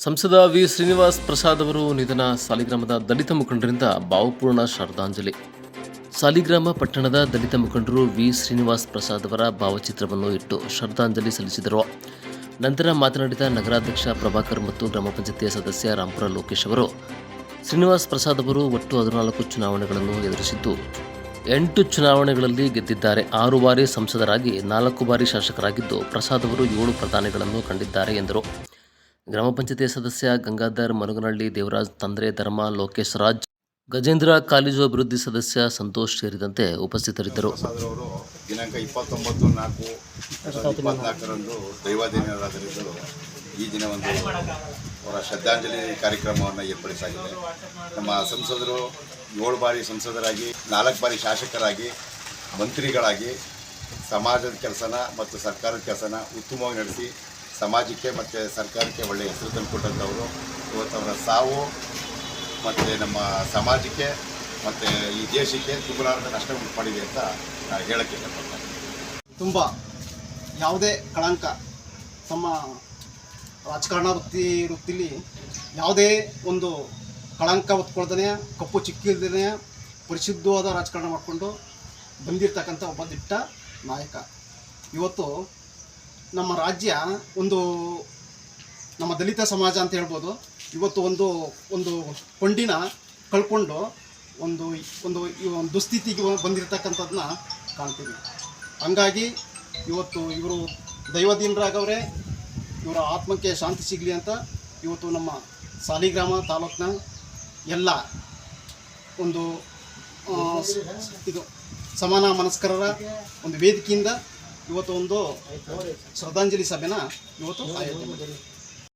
ಸಂಸದ ವಿ ಶ್ರೀನಿವಾಸ್ ಪ್ರಸಾದ್ ಅವರು ನಿಧನ. ಸಾಲಿಗ್ರಾಮದ ದಲಿತ ಮುಖಂಡರಿಂದ ಭಾವಪೂರ್ಣ ಶ್ರದ್ಧಾಂಜಲಿ. ಸಾಲಿಗ್ರಾಮ ಪಟ್ಟಣದ ದಲಿತ ಮುಖಂಡರು ವಿ ಶ್ರೀನಿವಾಸ್ ಪ್ರಸಾದ್ ಅವರ ಭಾವಚಿತ್ರವನ್ನು ಇಟ್ಟು ಶ್ರದ್ಧಾಂಜಲಿ ಸಲ್ಲಿಸಿದರು. ನಂತರ ಮಾತನಾಡಿದ ನಗರಾಧ್ಯಕ್ಷ ಪ್ರಭಾಕರ್ ಮತ್ತು ಗ್ರಾಮ ಪಂಚಾಯತಿಯ ಸದಸ್ಯ ರಾಂಪುರ ಲೋಕೇಶ್ ಅವರು, ಶ್ರೀನಿವಾಸ್ ಪ್ರಸಾದ್ ಅವರು ಒಟ್ಟು 14 ಚುನಾವಣೆಗಳನ್ನು ಎದುರಿಸಿದ್ದು 8 ಚುನಾವಣೆಗಳಲ್ಲಿ ಗೆದ್ದಿದ್ದಾರೆ. 6 ಬಾರಿ ಸಂಸದರಾಗಿ 4 ಬಾರಿ ಶಾಸಕರಾಗಿದ್ದು ಪ್ರಸಾದ್ ಅವರು 7 ಪ್ರಧಾನಿಗಳನ್ನು ಕಂಡಿದ್ದಾರೆ ಎಂದರು. ಗ್ರಾಮ ಪಂಚಾಯತಿ ಸದಸ್ಯ ಗಂಗಾಧರ್, ಮನುಗನಹಳ್ಳಿ ದೇವರಾಜ್, ತಂದ್ರೆ ಧರ್ಮ, ಲೋಕೇಶ್ ರಾಜ್, ಗಜೇಂದ್ರ, ಕಾಲೇಜು ಅಭಿವೃದ್ಧಿ ಸದಸ್ಯ ಸಂತೋಷ್ ಸೇರಿದಂತೆ ಉಪಸ್ಥಿತರಿದ್ದರು. ದಿನಾಂಕ 29/4/2024ರಂದು ದೈವಾಧೀನರಾದರಿದ್ದರು. ಈ ದಿನ ಅವರ ಶ್ರದ್ಧಾಂಜಲಿ ಕಾರ್ಯಕ್ರಮವನ್ನು ಏರ್ಪಡಿಸಲಾಗಿದೆ. ನಮ್ಮ ಸಂಸದರು 7 ಬಾರಿ ಸಂಸದರಾಗಿ, 4 ಬಾರಿ ಶಾಸಕರಾಗಿ, ಮಂತ್ರಿಗಳಾಗಿ ಸಮಾಜದ ಕೆಲಸನ ಮತ್ತು ಸರ್ಕಾರದ ಕೆಲಸನ ಉತ್ತಮವಾಗಿ ನಡೆಸಿ ಸಮಾಜಕ್ಕೆ ಮತ್ತು ಸರ್ಕಾರಕ್ಕೆ ಒಳ್ಳೆಯ ಹೆಸರು ತಂದುಕೊಟ್ಟಂಥವರು. ಇವತ್ತು ಅವರ ಸಾವು ಮತ್ತು ನಮ್ಮ ಸಮಾಜಕ್ಕೆ ಮತ್ತು ಈ ದೇಶಕ್ಕೆ ತುಂಬಲಾರದ ನಷ್ಟ ಉಂಟು ಮಾಡಿದೆ ಅಂತ ನಾನು ಹೇಳಕ್ಕೆ ಇಷ್ಟಪಡ್ತೇನೆ. ತುಂಬ ಯಾವುದೇ ಕಳಂಕ ತಮ್ಮ ರಾಜಕಾರಣ ವೃತ್ತಿಲಿ ಯಾವುದೇ ಒಂದು ಕಳಂಕ ಹೊತ್ಕೊಳ್ದೇ, ಕಪ್ಪು ಚಿಕ್ಕಿಲ್ದೇ ಪರಿಶುದ್ಧವಾದ ರಾಜಕಾರಣ ಮಾಡಿಕೊಂಡು ಬಂದಿರತಕ್ಕಂಥ ಒಬ್ಬ ದಿಟ್ಟ ನಾಯಕ. ಇವತ್ತು ನಮ್ಮ ರಾಜ್ಯ ನಮ್ಮ ದಲಿತ ಸಮಾಜ ಅಂತ ಹೇಳ್ಬೋದು, ಇವತ್ತು ಒಂದು ಕೊಂಡಿನ ಕಳ್ಕೊಂಡು ಒಂದು ದುಸ್ಥಿತಿಗೆ ಬಂದಿರತಕ್ಕಂಥದ್ದನ್ನ ಕಾಣ್ತೀವಿ. ಹಂಗಾಗಿ ಇವತ್ತು ಇವರು ದೈವದೀನರಾಗವ್ರೆ. ಇವರ ಆತ್ಮಕ್ಕೆ ಶಾಂತಿ ಸಿಗಲಿ ಅಂತ ಇವತ್ತು ನಮ್ಮ ಸಾಲಿಗ್ರಾಮ ತಾಲೂಕಿನ ಎಲ್ಲ ಇದು ಸಮಾನ ಮನಸ್ಕರರ ಒಂದು ವೇದಿಕೆಯಿಂದ ಇವತ್ತು ಶ್ರದ್ಧಾಂಜಲಿ ಸಭೆನ ಇವತ್ತು ಆಯೋಜನೆ ಮಾಡಿದ್ದೀವಿ.